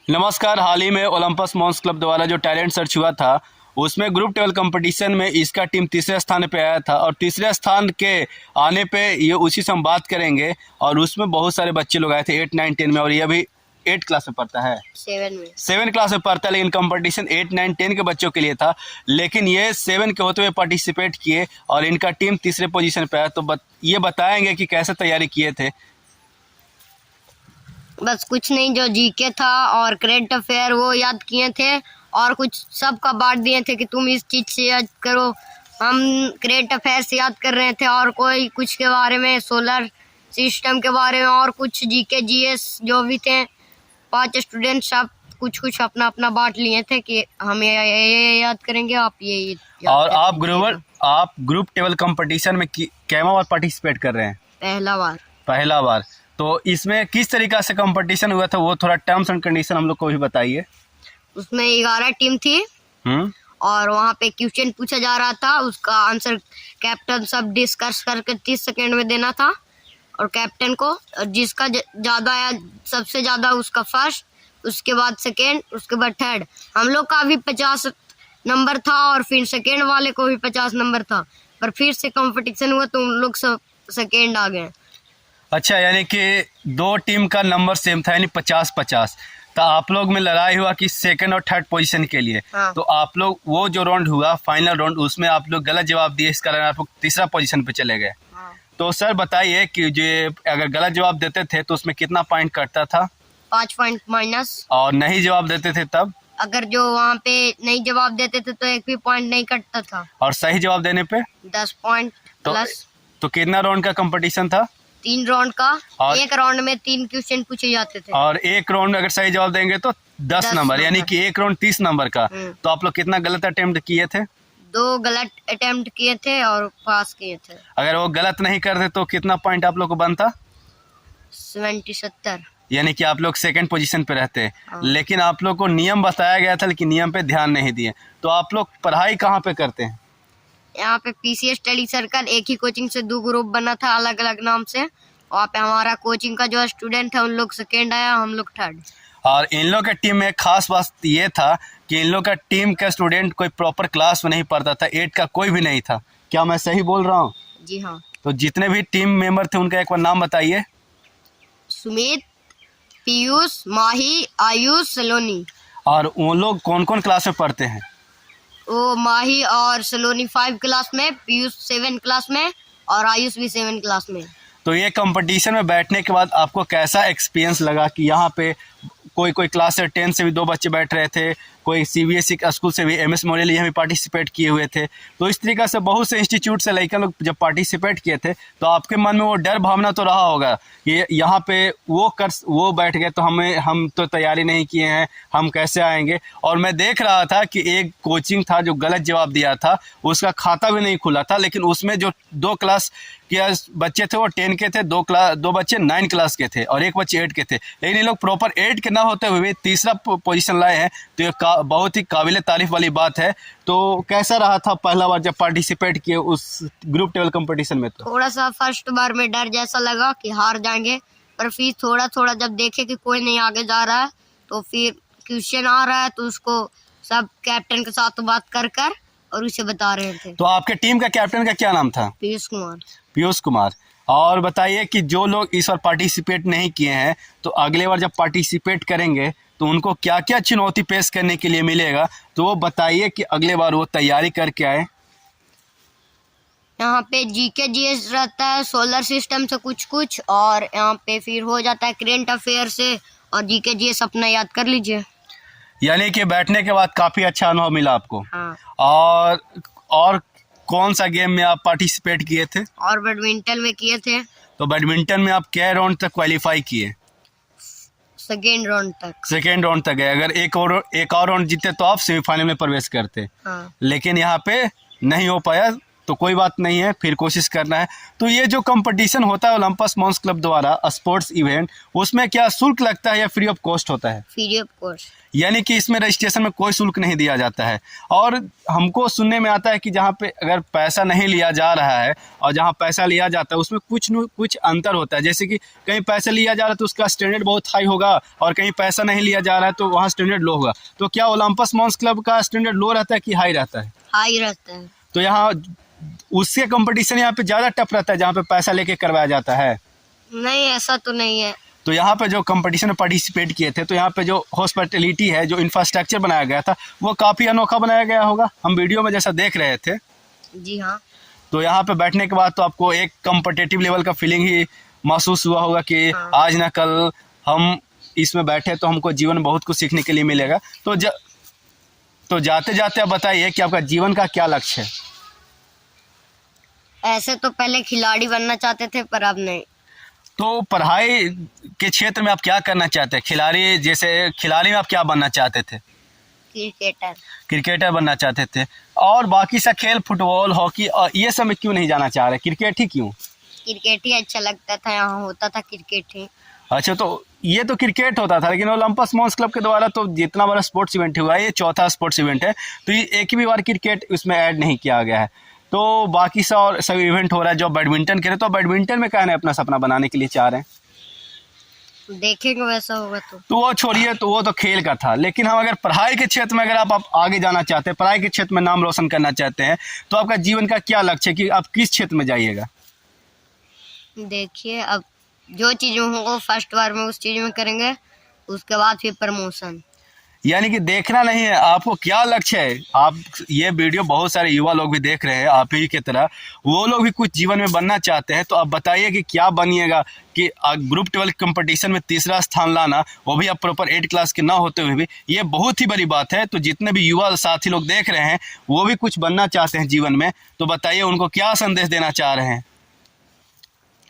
नमस्कार। हाल ही में Olympus Mons club द्वारा जो टैलेंट सर्च हुआ था उसमें ग्रुप टेबल कंपटीशन में इसका टीम तीसरे स्थान पे आया था और तीसरे स्थान के आने पे ये उसी से हम बात करेंगे। और उसमें बहुत सारे बच्चे लोग आए थे 8, 9, 10 में, और ये अभी 8 क्लास में पढ़ता है, 7 क्लास में पढ़ता है। लेकिन कंपटीशन 8, 9, 10 के बच्चों के लिए था, लेकिन ये 7 के होते हुए पार्टिसिपेट किए और इनका टीम तीसरे पोजीशन पे आया। तो ये बताएंगे कि कैसे तैयारी किए थे। बस कुछ नहीं, जो जीके था और करंट अफेयर वो याद किए थे और कुछ सबका बांट दिए थे कि तुम इस चीज़ से याद करो। हम करंट अफेयर से याद कर रहे थे और कोई कुछ के बारे में, सोलर सिस्टम के बारे में, और कुछ जीके जीएस जो भी थे। 5 स्टूडेंट सब कुछ कुछ अपना अपना बांट लिए थे कि हम ये याद करेंगे, आप ये याद और करेंगे। आप ग्रुप टेबल कंपटीशन में कैमा बार पार्टिसिपेट कर रहे हैं? पहला बार। तो इसमें किस तरीका से कंपटीशन हुआ था, वो थोड़ा टर्म्स एंड कंडीशन हम लोग को भी बताइए। उसमें 11 टीम थी और वहाँ पे क्वेश्चन पूछा जा रहा था, उसका आंसर कैप्टन सब डिस्कस करके 30 सेकेंड में देना था। और कैप्टन को जिसका ज़्यादा आया, सबसे ज़्यादा उसका फर्स्ट, उसके बाद सेकेंड, उसके बाद थर्ड। हम लोग का भी 50 नंबर था और फिर सेकेंड वाले को भी 50 नंबर था, पर फिर से कंपटीशन हुआ तो उन लोग सब सेकेंड आ गए। अच्छा, यानी कि 2 टीम का नंबर सेम था, यानी 50-50। तो आप लोग में लड़ाई हुआ कि सेकंड और थर्ड पोजीशन के लिए। हाँ। तो आप लोग वो जो राउंड हुआ, फाइनल राउंड, उसमें आप लोग गलत जवाब दिए, इस कारण आप लोग तीसरा पोजीशन पे चले गए। हाँ। तो सर बताइए कि जो अगर गलत जवाब देते थे तो उसमें कितना पॉइंट कटता था? 5 पॉइंट माइनस। और नहीं जवाब देते थे तब? अगर जो वहाँ पे नहीं जवाब देते थे तो एक भी पॉइंट नहीं कटता था। और सही जवाब देने पे 10 पॉइंट प्लस। तो कितना राउंड का कंपटीशन था? 3 राउंड का। और एक राउंड में 3 क्वेश्चन पूछे जाते थे और एक राउंड अगर सही जवाब देंगे तो 10 नंबर, यानी कि एक राउंड 30 नंबर का। तो आप लोग कितना गलत अटेम्प्ट किए थे? 2 गलत अटेम्प्ट किए थे और पास किए थे। अगर वो गलत नहीं करते तो कितना पॉइंट आप लोग को बनता? 70। यानी कि आप लोग सेकंड पोजीशन पे रहते। लेकिन आप लोग को नियम बताया गया था, लेकिन नियम पे ध्यान नहीं दिए। तो आप लोग पढ़ाई कहाँ पे करते हैं? यहाँ पे पीसीएस स्टडी सर्कल, एक ही कोचिंग से 2 ग्रुप बना था अलग अलग नाम से। वहाँ पे हमारा कोचिंग का जो स्टूडेंट है उन लोग सेकेंड आया, हम लोग थर्ड। और इन लोग के टीम में खास बात ये था कि इन लोग का टीम का स्टूडेंट कोई प्रॉपर क्लास में नहीं पढ़ता था, 8 का कोई भी नहीं था। क्या मैं सही बोल रहा हूँ? जी हाँ। तो जितने भी टीम मेंबर थे उनका एक बार नाम बताइए। सुमित, पीयूष, माही, आयुष, सलोनी। और वो लोग कौन कौन क्लास में पढ़ते हैं? वो माही और सलोनी 5 क्लास में, पीयूष 7 क्लास में और आयुष भी 7 क्लास में। तो ये कंपटीशन में बैठने के बाद आपको कैसा एक्सपीरियंस लगा कि यहाँ पे कोई क्लास 10 से भी 2 बच्चे बैठ रहे थे, कोई सीबीएसई स्कूल से भी, एमएस मॉडल यहाँ भी पार्टिसिपेट किए हुए थे। तो इस तरीके से बहुत से इंस्टीट्यूट से लड़के लोग जब पार्टिसिपेट किए थे तो आपके मन में वो डर भावना तो रहा होगा कि यहाँ पे वो बैठ गए तो हम तो तैयारी नहीं किए हैं, हम कैसे आएंगे। और मैं देख रहा था कि एक कोचिंग था जो गलत जवाब दिया था, उसका खाता भी नहीं खुला था, लेकिन उसमें जो 2 क्लास के बच्चे थे वो 10 के थे, 2 बच्चे 9 क्लास के थे और 1 बच्चे 8 के थे। लेकिन ये लोग प्रॉपर 8 के ना होते हुए तीसरा पोजीशन लाए हैं, तो ये बहुत ही काबिल तारीफ वाली बात है। तो कैसा रहा था पहला बार जब पार्टिसिपेट किए उस ग्रुप टेबल कंपटीशन में? तो थोड़ा सा फर्स्ट बार में डर जैसा लगा कि हार जाएंगे, पर फिर थोड़ा थोड़ा जब देखे कि कोई नहीं आगे जा रहा है तो फिर क्वेश्चन आ रहा है तो उसको सब कैप्टन के साथ बात कर और उसे बता रहे थे। तो आपके टीम का कैप्टन का क्या नाम था? पीयूष कुमार। और बताइए कि जो लोग इस बार पार्टिसिपेट नहीं किए हैं तो अगले बार जब पार्टिसिपेट करेंगे तो उनको क्या क्या चुनौती पेश करने के लिए मिलेगा, तो वो बताइए कि अगले बार वो तैयारी करके आए। यहाँ पे जीके जीएस रहता है, सोलर सिस्टम से कुछ कुछ, और यहाँ पे फिर हो जाता है करंट अफेयर से, और जीके जीएस अपना याद कर लीजिए। यानी कि बैठने के बाद काफ़ी अच्छा अनुभव मिला आपको। हाँ। और कौन सा गेम में आप पार्टिसिपेट किए थे? और बैडमिंटन में किए थे। तो बैडमिंटन में आप क्या राउंड तक क्वालिफाई किए? सेकेंड राउंड तक गए। अगर एक और राउंड जीते तो आप सेमीफाइनल में प्रवेश करते। हाँ। लेकिन यहाँ पे नहीं हो पाया, तो कोई बात नहीं है, फिर कोशिश करना है। तो ये जो कंपटीशन होता है ओलंपस मॉन्स क्लब द्वारा स्पोर्ट्स इवेंट, उसमें क्या शुल्क लगता है या फ्री ऑफ कॉस्ट होता है? Free of cost. यानी कि इसमें रजिस्ट्रेशन में कोई शुल्क नहीं दिया जाता है। और हमको सुनने में आता है कि जहाँ पे अगर पैसा नहीं लिया जा रहा है और जहाँ पैसा लिया जाता है उसमें कुछ अंतर होता है। जैसे कि कहीं पैसा लिया जा रहा है तो उसका स्टैंडर्ड बहुत हाई होगा और कहीं पैसा नहीं लिया जा रहा है तो वहाँ स्टैंडर्ड लो होगा। तो क्या ओलंपस मॉन्स क्लब का स्टैंडर्ड लो रहता है कि हाई रहता है? हाई रहता है। तो यहाँ उससे कंपटीशन यहाँ पे ज़्यादा टफ रहता है जहाँ पे पैसा लेके करवाया जाता है? नहीं, ऐसा तो नहीं है। तो यहाँ पे जो कंपटीशन में पार्टिसिपेट किए थे तो यहाँ पे जो हॉस्पिटलिटी है, जो इंफ्रास्ट्रक्चर बनाया गया था वो काफ़ी अनोखा बनाया गया होगा, हम वीडियो में जैसा देख रहे थे। जी हाँ। तो यहाँ पे बैठने के बाद तो आपको एक कम्पिटिटिव लेवल का फीलिंग ही महसूस हुआ होगा कि हाँ। आज ना कल हम इसमें बैठे तो हमको जीवन में बहुत कुछ सीखने के लिए मिलेगा। तो जाते जाते आप बताइए कि आपका जीवन का क्या लक्ष्य है? ऐसे तो पहले खिलाड़ी बनना चाहते थे पर अब नहीं। तो पढ़ाई के क्षेत्र में आप क्या करना चाहते हैं? खिलाड़ी में आप क्या बनना चाहते थे? क्रिकेटर बनना चाहते थे। और बाकी सा खेल फुटबॉल, हॉकी और ये सब में क्यों नहीं जाना चाह रहे? क्रिकेट ही क्यों? क्रिकेट ही अच्छा लगता था, यहाँ होता था क्रिकेट ही। अच्छा, तो ये तो क्रिकेट होता था, लेकिन ओलंपस मॉन्स क्लब के द्वारा तो जितना बड़ा स्पोर्ट्स इवेंट हुआ है ये चौथा स्पोर्ट्स इवेंट है, तो ये एक भी बार क्रिकेट उसमें ऐड नहीं किया गया है। तो बाकी सब इवेंट हो रहा है जो बैडमिंटन के लिए, तो बैडमिंटन में कहना है अपना सपना बनाने के लिए चाह रहे हैं? देखेंगे वैसा होगा तो वो छोड़िए, तो वो तो खेल का था। लेकिन हम अगर पढ़ाई के क्षेत्र में अगर आप आगे जाना चाहते हैं, पढ़ाई के क्षेत्र में नाम रोशन करना चाहते हैं, तो आपका जीवन का क्या लक्ष्य है कि आप किस क्षेत्र में जाइएगा? देखिए, अब जो चीज़ होगा फर्स्ट बार में उस चीज़ में करेंगे, उसके बाद फिर प्रमोशन। यानी कि देखना नहीं है, आपको क्या लक्ष्य है। आप ये वीडियो बहुत सारे युवा लोग भी देख रहे हैं आप ही की तरह, वो लोग भी कुछ जीवन में बनना चाहते हैं। तो आप बताइए कि क्या बनिएगा कि ग्रुप 12 कंपटीशन में तीसरा स्थान लाना, वो भी आप प्रॉपर 8 क्लास के ना होते हुए भी, ये बहुत ही बड़ी बात है। तो जितने भी युवा साथी लोग देख रहे हैं वो भी कुछ बनना चाहते हैं जीवन में, तो बताइए उनको क्या संदेश देना चाह रहे हैं?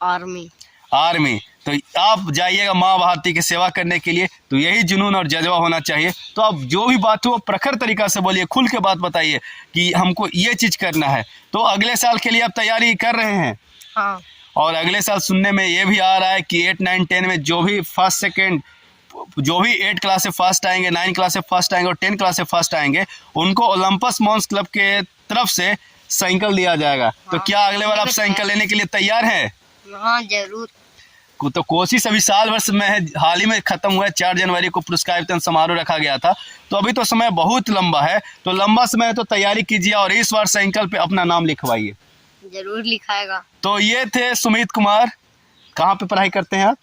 आर्मी। तो आप जाइएगा माँ भारती की सेवा करने के लिए, तो यही जुनून और जज्बा होना चाहिए। तो आप जो भी बात हो वो प्रखर तरीका से बोलिए, खुल के बात बताइए कि हमको ये चीज़ करना है। तो अगले साल के लिए आप तैयारी कर रहे हैं? हाँ। और अगले साल सुनने में ये भी आ रहा है कि 8, 9, 10 में जो भी फर्स्ट सेकेंड, जो भी 8 क्लास से फर्स्ट आएंगे, 9 क्लास से फर्स्ट आएंगे और 10 क्लास से फर्स्ट आएंगे, उनको ओलंपस मॉन्स क्लब के तरफ से साइकिल दिया जाएगा। तो क्या अगले बार आप साइकिल लेने के लिए तैयार हैं? हाँ, जरूर। तो कोशिश अभी साल वर्ष में है, हाल ही में खत्म हुआ है। 4 जनवरी को पुरस्कार वितरण समारोह रखा गया था, तो अभी तो समय बहुत लंबा है। तो लंबा समय है तो तैयारी कीजिए और इस बार साइकिल पे अपना नाम लिखवाइए। जरूर लिखाएगा। तो ये थे सुमित कुमार। कहाँ पे पढ़ाई करते हैं आप?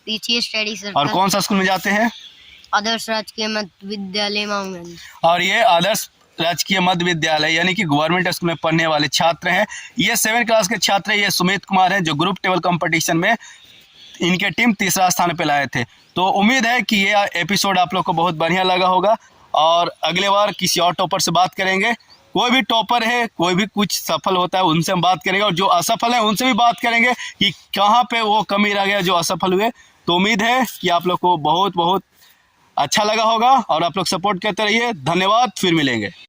पीछे स्टडी सर्कल। और कौन सा स्कूल में जाते हैं? आदर्श राजकीय मध्य विद्यालय माऊगंज। और ये आदर्श राजकीय मध्य विद्यालय यानी कि गवर्नमेंट स्कूल में पढ़ने वाले छात्र हैं। ये 7 क्लास के छात्र हैं। ये सुमित कुमार हैं जो ग्रुप 12 कंपटीशन में इनके टीम तीसरा स्थान पे लाए थे। तो उम्मीद है कि ये एपिसोड आप लोग को बहुत बढ़िया लगा होगा और अगले बार किसी और टॉपर से बात करेंगे। कोई भी टॉपर है, कोई भी कुछ सफल होता है उनसे हम बात करेंगे और जो असफल है उनसे भी बात करेंगे कि कहाँ पे वो कमी रह गया जो असफल हुए। तो उम्मीद है कि आप लोग को बहुत बहुत अच्छा लगा होगा और आप लोग सपोर्ट करते रहिए। धन्यवाद, फिर मिलेंगे।